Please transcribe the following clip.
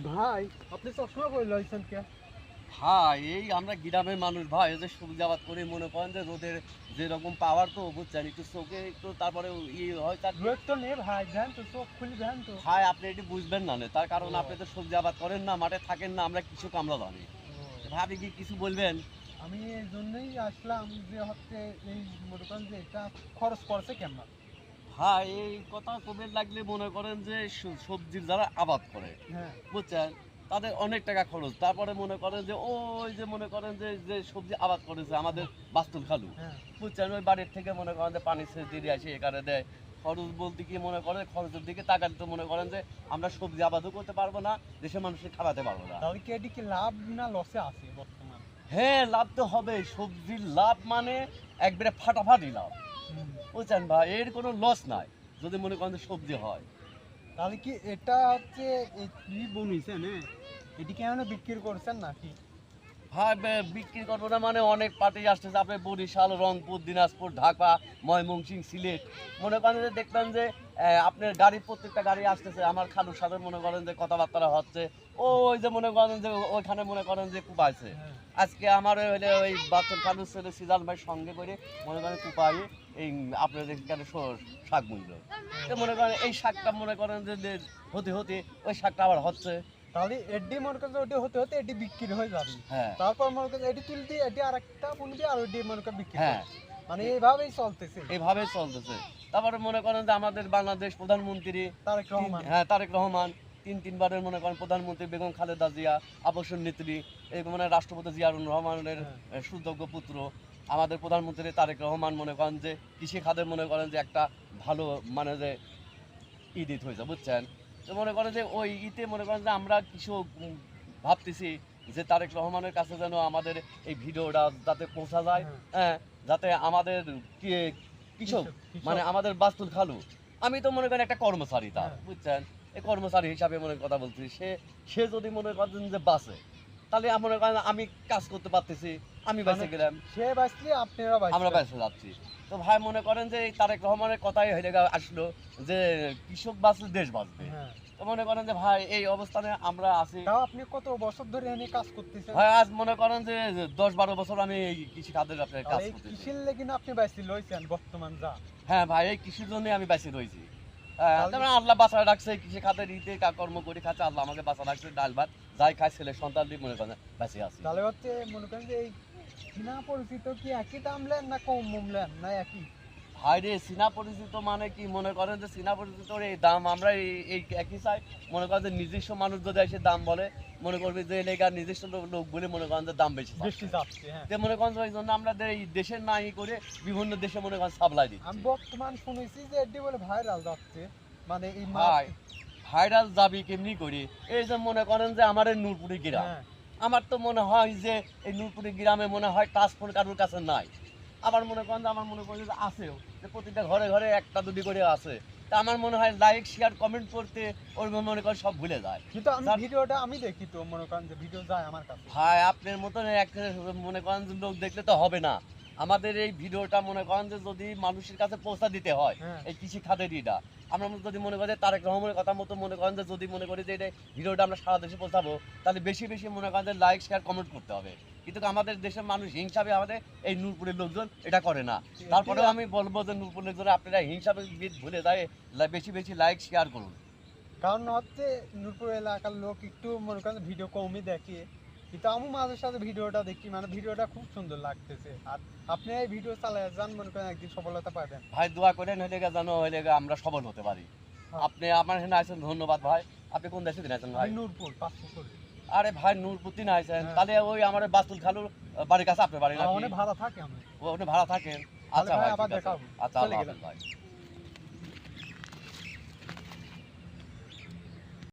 ভাই আপনি সবসময় বলে লইছেন কে? ভাই এই আমরা গ্রামের মানুষ ভাই, এই যে সবজি আবাদ করে মনে করেন যে রোদের যেরকম পাওয়ার তো বুঝছেন, একটু চোখে একটু তারপরে হয় তার রোদ তো নেই ভাই, দেন তো চোখ খুলে দেন তো। ভাই আপনি এটি বুঝবেন না নে, তার কারণ ও। আপনি তো সবজি আবাদ করেন না, মাঠে থাকেন না, আমরা কৃষক আমরা জানি। ভাই আপনি কি কিছু বলবেন? আমি এই জন্যই আসলাম যে হচ্ছে এই মনে করেন যে এটা খরচ করছে কেমন? ভাই এই কথা কবে লাগলে মনে করেন যে সবজির যারা আবাদ করে হ্যাঁ বুঝছেন, তাদের অনেক টাকা খরচ। তারপরে মনে করেন যে ওই যে মনে করেন যে যে সবজি আবাদ করেছে আমাদের বাস্তুল খালু হ্যাঁ বুঝছেন, ওই বাড়ির থেকে মনে করেন যে পানি সেচ দিয়ে আসে এখানে দেয়। খরচ বলতে কি মনে করেন, খরচের দিকে তাকালে তো মনে করেন যে আমরা সবজি আবাদও করতে পারবো না, দেশের মানুষকে খাওয়াতে পারবো না। তাহলে কি এটি কি লাভ না লসে আছে বর্তমান? হ্যাঁ লাভ তো হবে, সবজির লাভ মানে একবারে ফাটাফাটি লাভ হুম। বুঝছেন ভাই, এর কোনো লস নাই যদি মনে করেন যে সবজি হয়। তাহলে কি এটা হচ্ছে এই কি বনিছেন এটি কেন বিক্রি করছেন নাকি? ভাই বিক্রি করবো না মানে অনেক পার্টি আসতেছে, আপনি বরিশাল, রংপুর, দিনাজপুর, ঢাকা, ময়মনসিংহ, সিলেট মনে করেন যে দেখবেন যে আপনার গাড়ি প্রত্যেকটা গাড়ি আসতেছে, আমার খালুর সাথে মনে করেন যে কথাবার্তা হচ্ছে, ওই যে মনে করেন যে ওইখানে মনে করেন যে কুপাইছে। হ্যাঁ আজকে আমার হইলে ওই বাচ্চার খালুর ছেলে সিজান ভাই সঙ্গে করে মনে করেন কুপাই এই আপনাদের এখানে শাক মূল্য, তো মনে করেন এই শাকটা মনে করেন যে হতে হতে ওই শাকটা আবার হচ্ছে। তাহলে এডি মনে করেন যে ওটি হতে হতে এটি বিক্রি হয়ে যাবে। হ্যাঁ তারপর মনে করেন এটি তুলতে এটি আরেকটা বুনবি আর ওটি মনে করেন বিক্রি হ্যাঁ করবে। মানে এইভাবেই চলতেছে। এইভাবে চলতেছে। তারপরে মনে করেন যে আমাদের বাংলাদেশ প্রধানমন্ত্রী তারেক রহমান। হ্যাঁ তারেক রহমান তিনবারের মনে করেন প্রধানমন্ত্রী বেগম খালেদা জিয়া আবাসন নেত্রী, এই মানে রাষ্ট্রপতি জিয়াউর রহমানের হ্যাঁ। সুযোগ্য পুত্র আমাদের প্রধানমন্ত্রী তারেক রহমান মনে করেন যে কৃষি খাতের মনে করেন যে একটা ভালো মানে যে ঈদ হয়েছে বুঝছেন। তো মনে করেন যে ওই ঈদে মনে করেন যে আমরা কৃষক ভাবতেছি যে তারেক রহমানের কাছে যেন আমাদের এই ভিডিওটা যাতে পৌঁছা যায়, হ্যাঁ। হ্যাঁ যাতে আমাদের কৃষক মানে আমাদের বাস্তুল খালু, আমি তো মনে করেন একটা কর্মচারী তার হ্যাঁ। বুঝছেন, এই কর্মচারী হিসাবে মনে কথা বলছি, সে যদি মনে করেন যে বাঁচে তাহলে মনে করেন আমি কাজ করতে পারতেছি, আমি বেঁচে গেলাম, সে বাঁচলে আপনারা আমরা বাঁচবেন। বেঁচে যাচ্ছি। তো ভাই মনে করেন যে এই তারেক রহমানের কথাই হয়ে আসলো যে কৃষক বাঁচলে দেশ বাঁচবে। হ্যাঁ। তো মনে করেন যে ভাই এই অবস্থানে আমরা আছি। তাও আপনি কত বছর ধরে এখানে কাজ করতেছেন? ভাই আজ মনে করেন যে 10-12 বছর আমি এই কৃষি খাতের আপনার কাজ এই করতেছি। কৃষির লেগে না আপনি বাইসি লইছেন বর্তমান যা। হ্যাঁ ভাই এই কৃষির জন্য আমি বেঁচে রয়েছি। তাহলে- তারপরে আল্লাহ বাঁচায় রাখছে, কৃষি খাতের ইতে কর্ম করে খাচ্ছে, আল্লাহ আমাকে বাঁচা রাখছে, ডাল ভাত যাই খায় ছেলে সন্তান দিয়ে মনে করেন বেঁচে আছি। তাহলে হচ্ছে মনে করেন যে এই চীনা পরিচিত কি একই দাম নেন না কম নেন না একই? ভাই রে চীনা পরিচিত মানে কি মনে করেন যে চীনা পরিচিত এই দাম আমরা এই একই চাই, মনে করেন যে নিজস্ব মানুষ যদি এসে দাম বলে মনে করবে যে এলাকার নিজস্ব লোক বলে মনে করেন যে দাম বেশি বেশি যাচ্ছে। হ্যাঁ। যে মনে করেন যে ওই জন্য আমরা এই দেশের নাই করে বিভিন্ন দেশে মনে করেন সাপ্লাই দিচ্ছি। আমি বর্তমান শুনেছি যে এটি বলে ভাইরাল যাচ্ছে, মানে এই ভাই ভাইরাল যাবি কেমনি করি, এই যে মনে করেন যে আমার এই নূরপুরি গ্রাম, হ্যাঁ আমার তো মনে হয় যে এই নূরপুরি গ্রামে মনে হয় টাচফোন কারোর কাছে নাই, আবার মনে করেন যে আমার মনে করেন যে আছেও, যে প্রতিটা ঘরে ঘরে একটা দুটি করে আছে, তা আমার মনে হয় লাইক শেয়ার কমেন্ট করতে ওর মনে করেন সব ভুলে যায়। কিন্তু আমি যার- ভিডিওটা আমি দেখি তো মনে করেন যে ভিডিও যায় আমার কাছে। ভাই আপনার মতন এক মনে করেন যে লোক দেখলে তো হবে না, আমাদের এই ভিডিওটা মনে করেন যে যদি মানুষের কাছে পৌঁছা দিতে হয় হ্যাঁ। এই কৃষি খাতের ইটা, আমরা যদি মনে করি যে তারেক রহমানের কথা মতো মনে করেন যে যদি মনে করি যে এটা ভিডিওটা আমরা সারা দেশে পৌঁছাবো, তাহলে বেশি বেশি মনে করেন যে লাইক শেয়ার কমেন্ট করতে হবে, কিন্তু আমাদের দেশের মানুষ হিংসাবে আমাদের এই নূরপুরের লোকজন এটা করে না। তারপরেও আমি বলবো যে নূরপুরের লোকজন আপনারা হিংসাবে ভুলে যায়, বেশি বেশি লাইক শেয়ার করুন। কারণ হচ্ছে নূরপুর এলাকার লোক একটু মনে করেন ভিডিও কমই দেখে, কিন্তু আমি মাঝে সাথে ভিডিওটা দেখি, মানে ভিডিওটা খুব সুন্দর লাগতেছে। আর আপনি এই ভিডিও চালিয়ে যান, মনে করেন একদিন সফলতা পাবেন। ভাই দোয়া করেন হইলে জানো হইলে আমরা সফল হতে পারি। আপনি আমার এখানে আছেন ধন্যবাদ ভাই। আপনি কোন দেশে দিন আছেন ভাই? আমি নূরপুর 500 করে। আরে ভাই নূরপুতি না আছেন, হ্যাঁ। তাহলে ওই আমার বাস্তুল খালুর বাড়ির কাছে আপনার বাড়ি নাকি? অনেক ভাড়া থাকে আমি। ওখানে ভাড়া থাকেন? তাহলে আচ্ছা ভাই ভাই আবার ঠিক আছে। দেখা হবে। আচ্ছা চলে আল্লাহ গেলাম। হাফেজ ভাই।